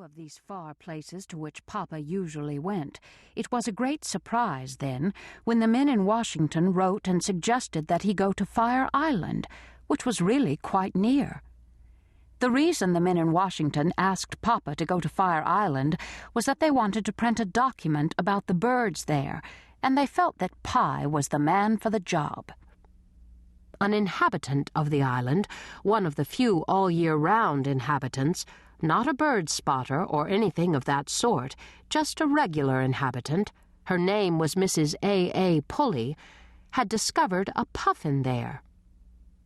few of these far places to which Papa usually went, it was a great surprise, then, when the men in Washington wrote and suggested that he go to Fire Island, which was really quite near. The reason the men in Washington asked Papa to go to Fire Island was that they wanted to print a document about the birds there, and they felt that Pye was the man for the job. An inhabitant of the island, one of the few all-year-round inhabitants, not a bird spotter or anything of that sort, just a regular inhabitant, her name was Mrs. A. Pulley, had discovered a puffin there.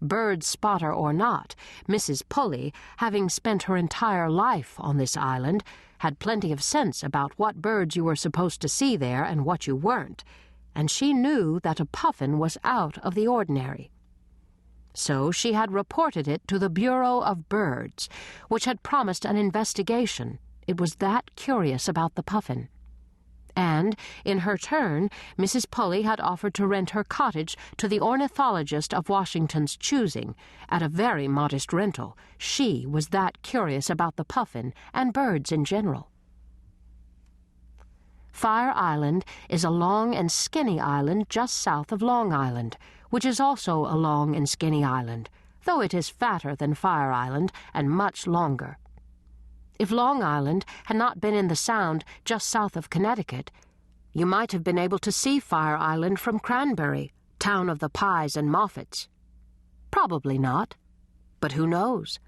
Bird spotter or not, Mrs. Pulley, having spent her entire life on this island, had plenty of sense about what birds you were supposed to see there and what you weren't, and she knew that a puffin was out of the ordinary. So she had reported it to the Bureau of Birds, which had promised an investigation. It was that curious about the puffin. And, in her turn, Mrs. Pulley had offered to rent her cottage to the ornithologist of Washington's choosing, at a very modest rental. She was that curious about the puffin and birds in general. Fire Island is a long and skinny island just south of Long Island, which is also a long and skinny island, though it is fatter than Fire Island and much longer. If Long Island had not been in the Sound just south of Connecticut, you might have been able to see Fire Island from Cranberry, town of the Pyes and Moffats. Probably not, but who knows?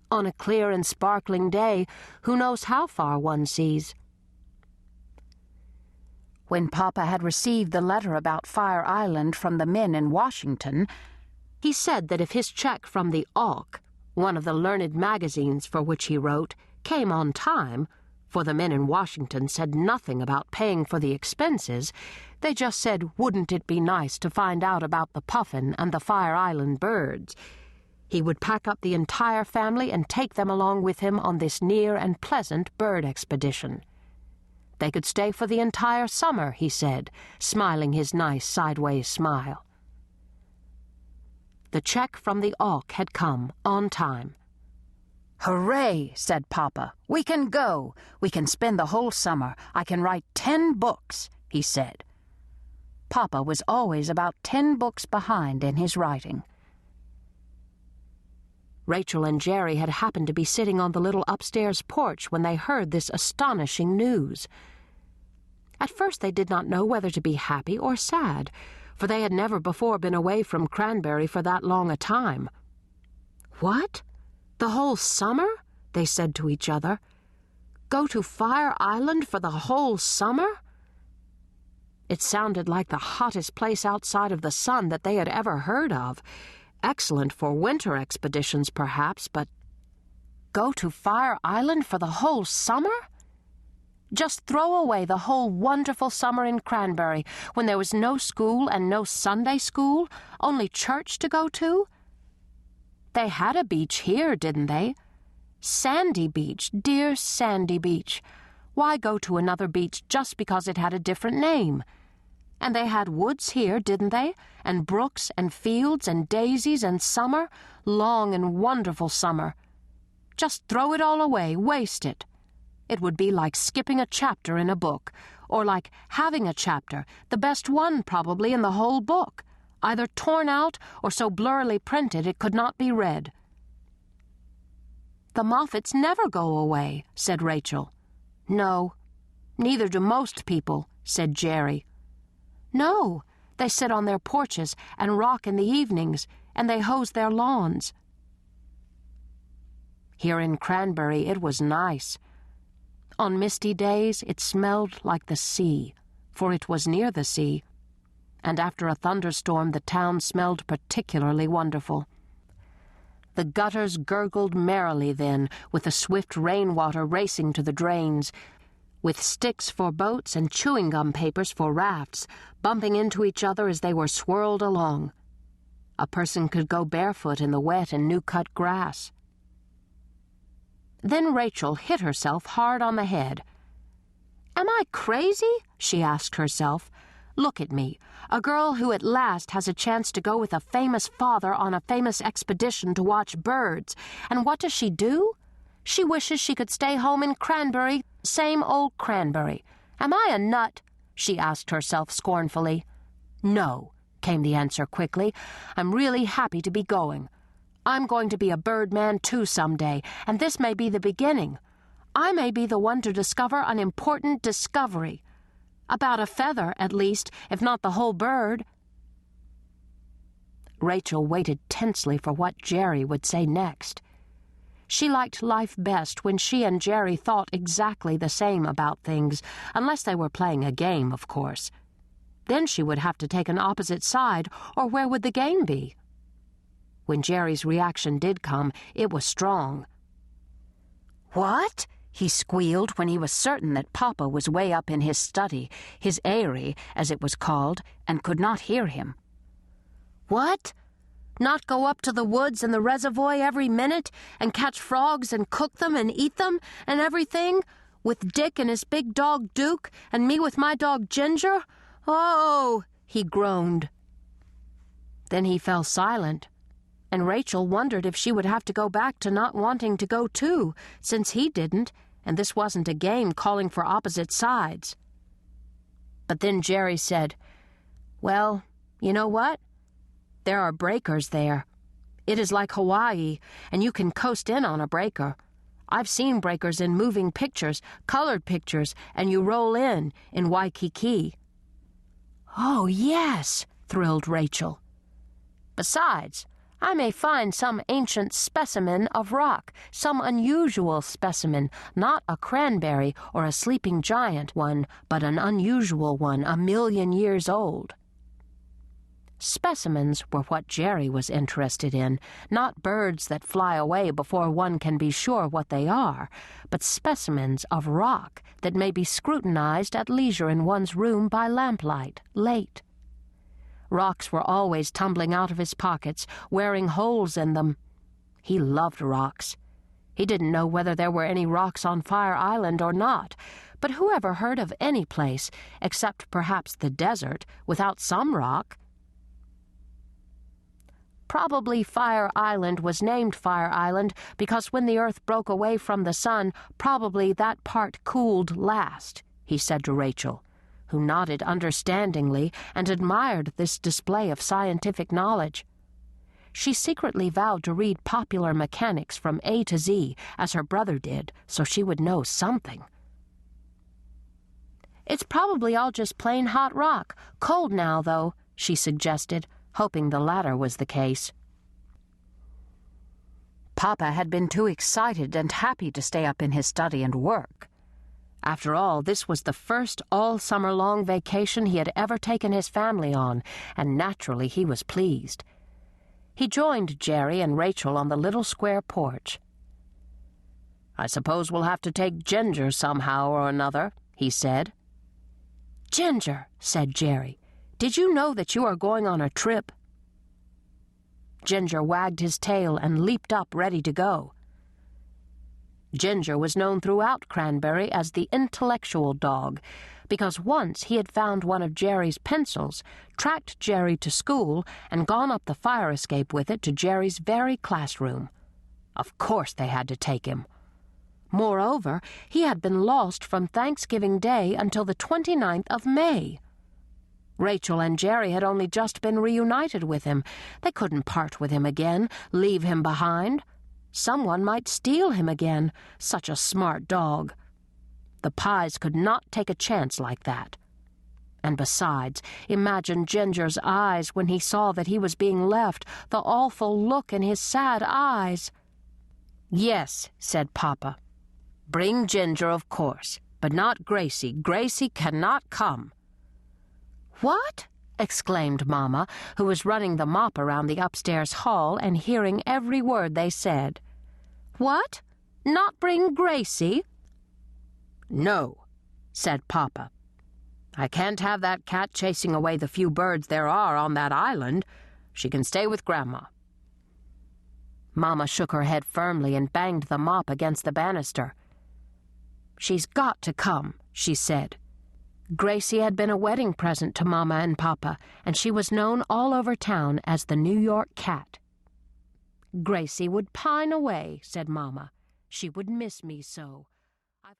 On a clear and sparkling day, who knows how far one sees? When Papa had received the letter about Fire Island from the men in Washington, he said that if his check from the Auk, one of the learned magazines for which he wrote, came on time, for the men in Washington said nothing about paying for the expenses, they just said, wouldn't it be nice to find out about the puffin and the Fire Island birds? He would pack up the entire family and take them along with him on this near and pleasant bird expedition. They could stay for the entire summer, he said, smiling his nice sideways smile. The check from the Auk had come, on time. "Hooray," said Papa. "We can go. We can spend the whole summer. I can write 10 books," he said. Papa was always about 10 books behind in his writing. Rachel and Jerry had happened to be sitting on the little upstairs porch when they heard this astonishing news. At first they did not know whether to be happy or sad, for they had never before been away from Cranberry for that long a time. "What? The whole summer?" they said to each other. "Go to Fire Island for the whole summer?" It sounded like the hottest place outside of the sun that they had ever heard of. Excellent for winter expeditions, perhaps, but go to Fire Island for the whole summer? Just throw away the whole wonderful summer in Cranberry when there was no school and no Sunday school, only church to go to? They had a beach here, didn't they? Sandy Beach, dear Sandy Beach. Why go to another beach just because it had a different name? And they had woods here, didn't they? And brooks and fields and daisies and summer, long and wonderful summer. Just throw it all away, waste it. It would be like skipping a chapter in a book, or like having a chapter, the best one probably in the whole book, either torn out or so blurrily printed it could not be read. "The Moffats never go away," said Rachel. "No, neither do most people," said Jerry. "No, they sit on their porches and rock in the evenings, and they hose their lawns." Here in Cranberry it was nice. On misty days it smelled like the sea, for it was near the sea, and after a thunderstorm the town smelled particularly wonderful. The gutters gurgled merrily then, with the swift rainwater racing to the drains, with sticks for boats and chewing gum papers for rafts, bumping into each other as they were swirled along. A person could go barefoot in the wet and new-cut grass. Then Rachel hit herself hard on the head. "Am I crazy?" she asked herself. "Look at me, a girl who at last has a chance to go with a famous father on a famous expedition to watch birds, and what does she do? She wishes she could stay home in Cranberry, same old Cranberry. Am I a nut? She asked herself scornfully. No, came the answer quickly. I'm really happy to be going. I'm going to be a birdman too someday, and this may be the beginning. I may be the one to discover an important discovery. About a feather, at least, if not the whole bird. Rachel waited tensely for what Jerry would say next. She liked life best when she and Jerry thought exactly the same about things, unless they were playing a game, of course. Then she would have to take an opposite side, or where would the game be? When Jerry's reaction did come, it was strong. "What?" he squealed when he was certain that Papa was way up in his study, his eyrie, as it was called, and could not hear him. What? Not go up to the woods and the reservoir every minute and catch frogs and cook them and eat them and everything, with Dick and his big dog Duke and me with my dog Ginger? Oh, he groaned. Then he fell silent, and Rachel wondered if she would have to go back to not wanting to go too, since he didn't, and this wasn't a game calling for opposite sides. But then Jerry said, "Well, you know what? There are breakers there. It is like Hawaii, and you can coast in on a breaker. I've seen breakers in moving pictures, colored pictures, and you roll in Waikiki." "Oh, yes," thrilled Rachel. "Besides, I may find some ancient specimen of rock, some unusual specimen, not a cranberry or a sleeping giant one, but an unusual one 1,000,000 years old." Specimens were what Jerry was interested in, not birds that fly away before one can be sure what they are, but specimens of rock that may be scrutinized at leisure in one's room by lamplight, late. Rocks were always tumbling out of his pockets, wearing holes in them. He loved rocks. He didn't know whether there were any rocks on Fire Island or not, but who ever heard of any place, except perhaps the desert, without some rock? Probably Fire Island was named Fire Island because when the earth broke away from the sun, probably that part cooled last, he said to Rachel, who nodded understandingly and admired this display of scientific knowledge. She secretly vowed to read Popular Mechanics from A to Z, as her brother did, so she would know something. "It's probably all just plain hot rock, cold now, though," she suggested, hoping the latter was the case. Papa had been too excited and happy to stay up in his study and work. After all, this was the first all-summer-long vacation he had ever taken his family on, and naturally he was pleased. He joined Jerry and Rachel on the little square porch. "I suppose we'll have to take Ginger somehow or another," he said. "Ginger," said Jerry, "did you know that you are going on a trip?" Ginger wagged his tail and leaped up ready to go. Ginger was known throughout Cranberry as the intellectual dog, because once he had found one of Jerry's pencils, tracked Jerry to school, and gone up the fire escape with it to Jerry's very classroom. Of course they had to take him. Moreover, he had been lost from Thanksgiving Day until the 29th of May. Rachel and Jerry had only just been reunited with him. They couldn't part with him again, leave him behind. Someone might steal him again, such a smart dog. The Pyes could not take a chance like that. And besides, imagine Ginger's eyes when he saw that he was being left, the awful look in his sad eyes. "Yes," said Papa. "Bring Ginger, of course, but not Gracie. Gracie cannot come." "What?" exclaimed Mama, who was running the mop around the upstairs hall and hearing every word they said. "What? Not bring Gracie?" "No," said Papa. "I can't have that cat chasing away the few birds there are on that island. She can stay with Grandma." Mama shook her head firmly and banged the mop against the banister. "She's got to come," she said. Gracie had been a wedding present to Mama and Papa, and she was known all over town as the New York Cat. "Gracie would pine away," said Mama. she would miss me so,